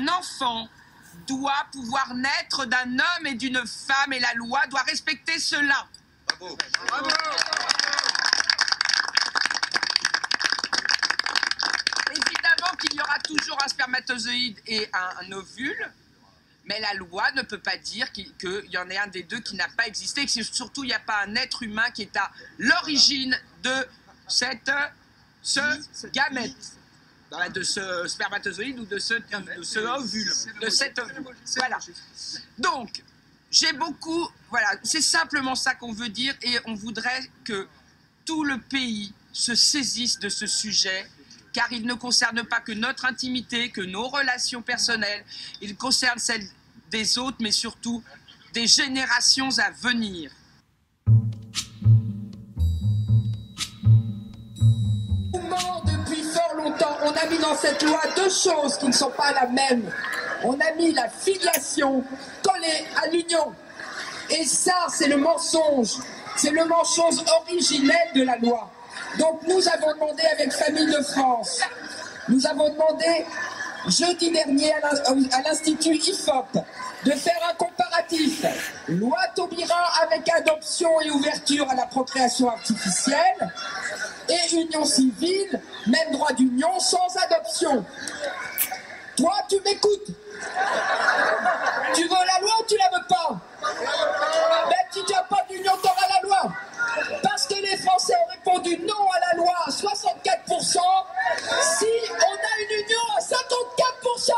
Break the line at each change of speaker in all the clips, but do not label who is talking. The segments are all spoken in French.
Un enfant doit pouvoir naître d'un homme et d'une femme et la loi doit respecter cela.
Bravo.
Bravo. Évidemment qu'il y aura toujours un spermatozoïde et un ovule, mais la loi ne peut pas dire qu'il y en ait un des deux qui n'a pas existé, et que surtout il n'y a pas un être humain qui est à l'origine de ce gamète, de ce spermatozoïde ou de ce ovule, de cet ovule. Voilà. Donc, voilà, c'est simplement ça qu'on veut dire, et on voudrait que tout le pays se saisisse de ce sujet, car il ne concerne pas que notre intimité, que nos relations personnelles, il concerne celles des autres, mais surtout des générations à venir.
Depuis fort longtemps, on a mis dans cette loi deux choses qui ne sont pas la même. On a mis la filiation collée à l'union. Et ça, c'est le mensonge. C'est le mensonge originel de la loi. Donc nous avons demandé avec Famille de France, nous avons demandé jeudi dernier à l'Institut IFOP de faire un comparatif. Loi Taubira avec adoption et ouverture à la procréation artificielle et union civile, même droit d'union sans adoption. Toi, tu m'écoutes? Tu veux la loi ou tu la veux pas? Ben, si tu n'as pas d'union, tu auras la loi. Parce que les Français ont répondu non à la loi à 64%, si on a une union à 54%.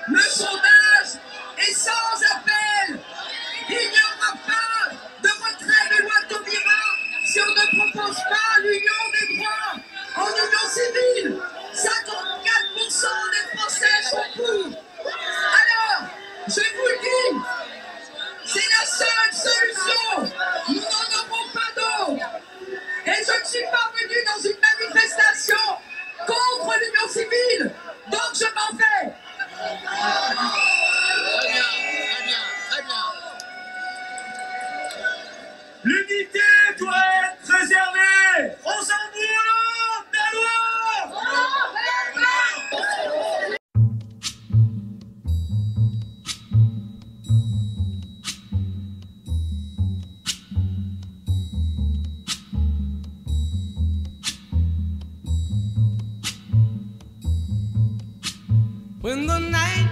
Le sondage est sans appel. Il n'y aura pas de retrait de loi Taubira si on ne propose pas l'union des droits en union civile. 54% des Français sont pour. Alors, je vous le dis, c'est la seule solution. Nous n'en aurons pas d'autre. Et je ne suis pas venu dans une manifestation contre l'union civile. Donc je m'en vais.
Très bien, très bien, très bien.
L'unité doit être préservée. On s'en fout de la loi.
When the night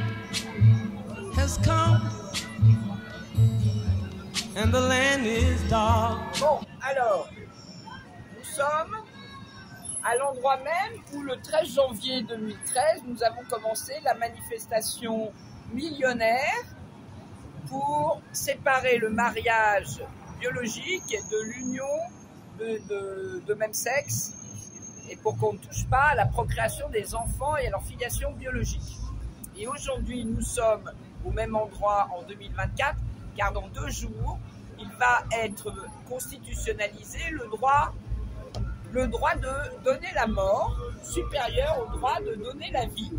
has come and the land is dark.
Bon, alors, nous sommes à l'endroit même où le 13 janvier 2013, nous avons commencé la manifestation millionnaire pour séparer le mariage biologique de l'union de même sexe et pour qu'on ne touche pas à la procréation des enfants et à leur filiation biologique. Et aujourd'hui, nous sommes au même endroit en 2024, car dans 2 jours, il va être constitutionnalisé le droit de donner la mort supérieur au droit de donner la vie.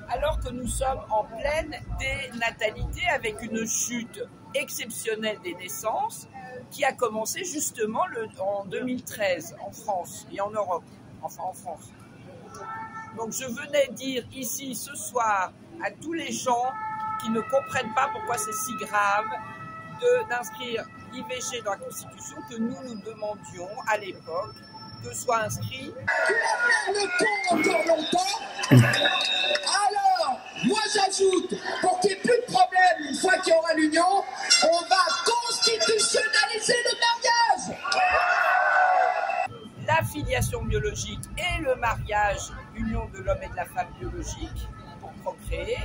Alors que nous sommes en pleine dénatalité avec une chute exceptionnelle des naissances qui a commencé justement en 2013 en France et en Europe, enfin en France. Donc je venais dire ici ce soir à tous les gens qui ne comprennent pas pourquoi c'est si grave d'inscrire l'IVG dans la Constitution que nous demandions à l'époque que soit inscrit. Tu vas faire le con encore longtemps. Alors, moi j'ajoute, pour qu'il n'y ait plus de problème une fois qu'il y aura l'union, on va constitutionnaliser le mariage. La filiation biologique et le mariage, union de l'homme et de la femme biologique pour procréer,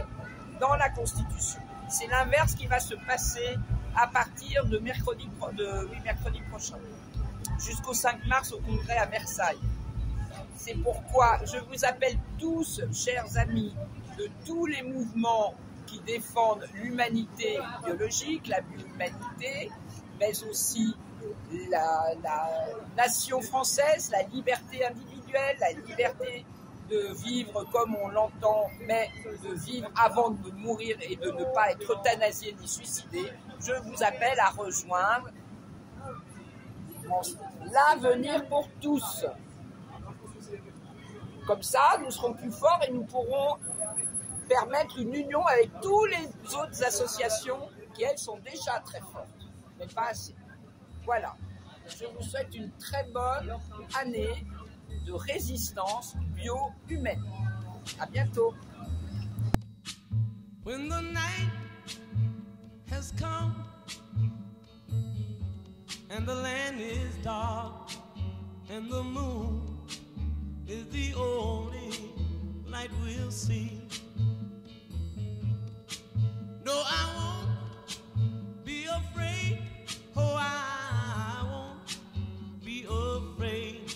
dans la Constitution. C'est l'inverse qui va se passer à partir de mercredi prochain, jusqu'au 5 mars au Congrès à Versailles. C'est pourquoi je vous appelle tous, chers amis, de tous les mouvements qui défendent l'humanité biologique, la humanité, mais aussi la nation française, la liberté individuelle, la liberté de vivre comme on l'entend, mais de vivre avant de mourir et de ne pas être euthanasié ni suicidé. Je vous appelle à rejoindre l'avenir pour tous. Comme ça, nous serons plus forts et nous pourrons permettre une union avec toutes les autres associations qui, elles, sont déjà très fortes, mais pas assez. Voilà. Je vous souhaite une très bonne année de résistance bio-humaine. À bientôt.
When the night has come and the land is dark and the moon is the only light we'll see. No, I won't be afraid. Oh, I won't be afraid.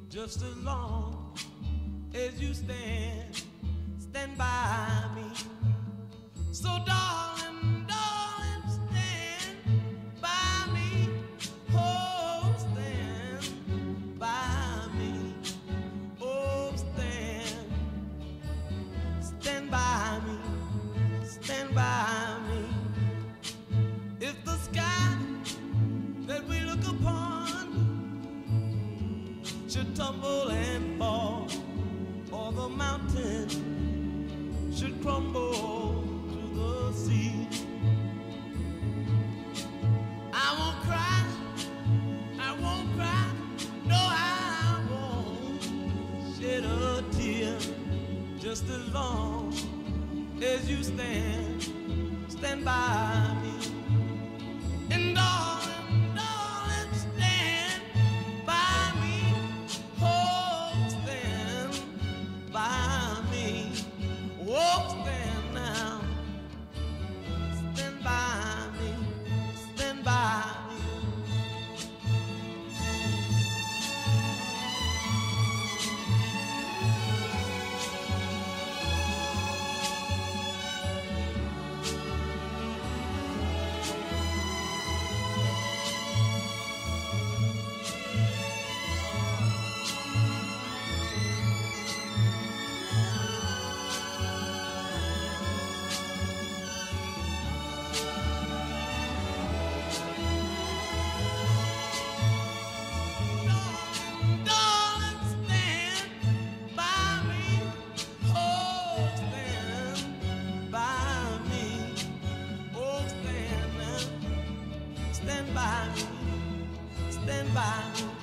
Just as long as you stand by me. So darling, darling, stand by me. Oh, stand by me. Oh, stand by me. Stand by me. If the sky that we look upon should tumble and fall, or the mountain should crumble to the sea, I won't cry, no, I won't shed a tear, just as long as you stand by me. And darling, darling, stand by me. Oh, stand by me. Oh, stand now. Stand by me. Stand by me. Stand by me, stand by me.